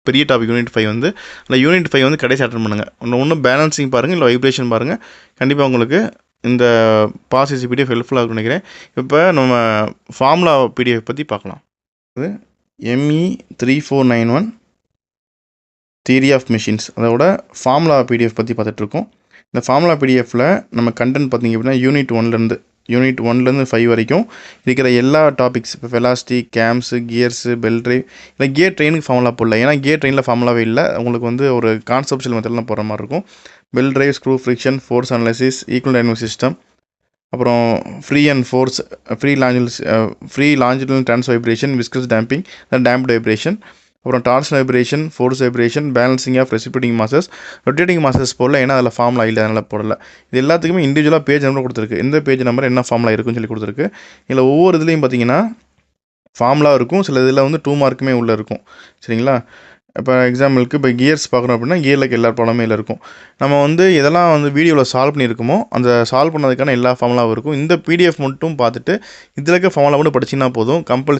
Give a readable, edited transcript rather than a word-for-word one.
பெரிய topic unit 5 வந்து அந்த யூனிட் 5 வந்து கடைசி அட்டன் பண்ணுங்கள். ஒன்று பேலன்சிங் பாருங்கள், இல்லை வைப்ரேஷன் பாருங்கள். கண்டிப்பாக உங்களுக்கு இந்த பாசிசி பிடிஎஃப் ஹெல்ப்ஃபுல்லாக இருக்கும்னு நினைக்கிறேன். இப்போ நம்ம ஃபார்முலா பிடிஎஃப் பற்றி பார்க்கலாம். இது ME3491 தியரி ஆஃப் மெஷின்ஸ், அதோட ஃபார்முலா பிடிஎஃப் பற்றி பார்த்துட்ருக்கோம். இந்த ஃபார்முலா பிடிஎஃப்பில் நம்ம கண்டென்ட் பார்த்திங்க அப்படின்னா யூனிட் 1லேருந்து 5 வரைக்கும் இருக்கிற எல்லா டாபிக்ஸ், இப்போ velocity, games, gears, bell drive, இல்லை கியர் ட்ரெயினுக்கு ஃபார்முலா போடல, ஏன்னா கியர் ட்ரெயினில் ஃபார்முலாவே இல்லை. உங்களுக்கு வந்து ஒரு கான்செப்ஷுவல் மெத்தட்லாம் போடுற மாதிரி இருக்கும். Belt drive, screw friction, force analysis, equal dynamic system, அப்புறம் free and force, free longitudinal trans vibration, viscous damping, damped vibration, அப்புறம் torsion vibration, force vibration, balancing of reciprocating masses, rotating masses போடல, ஏன்னா அதில் formula இல்லை, அதனால் போடல. இது எல்லாத்துக்குமே இண்டிவிஜுவலாக பேஜ் நம்பர் கொடுத்துருக்கு. எந்த பேஜ் நம்பர் என்ன ஃபார்முலா இருக்குன்னு சொல்லி கொடுத்துருக்கு. இதில் ஒவ்வொரு இதுலேயும் பார்த்தீங்கன்னா ஃபார்முலா இருக்கும், சில இதில் வந்து 2 மார்க்குமே உள்ளே இருக்கும். சரிங்களா? இப்போ எக்ஸாம்பிளுக்கு இப்போ கியர்ஸ் பார்க்குறோம் அப்படின்னா கியரில் எல்லா ப்ராப்ளமே இல்லை இருக்கும். நம்ம வந்து எதெல்லாம் வந்து வீடியோவில் சால்வ் பண்ணியிருக்கோமோ அந்த சால்வ் பண்ணதுக்கான எல்லா ஃபார்முலாவும் இருக்கும். இந்த பிடிஎஃப் மட்டும் பார்த்துட்டு இதில் இருக்க ஃபார்முலா மட்டும் படிச்சிங்கன்னா போதும்.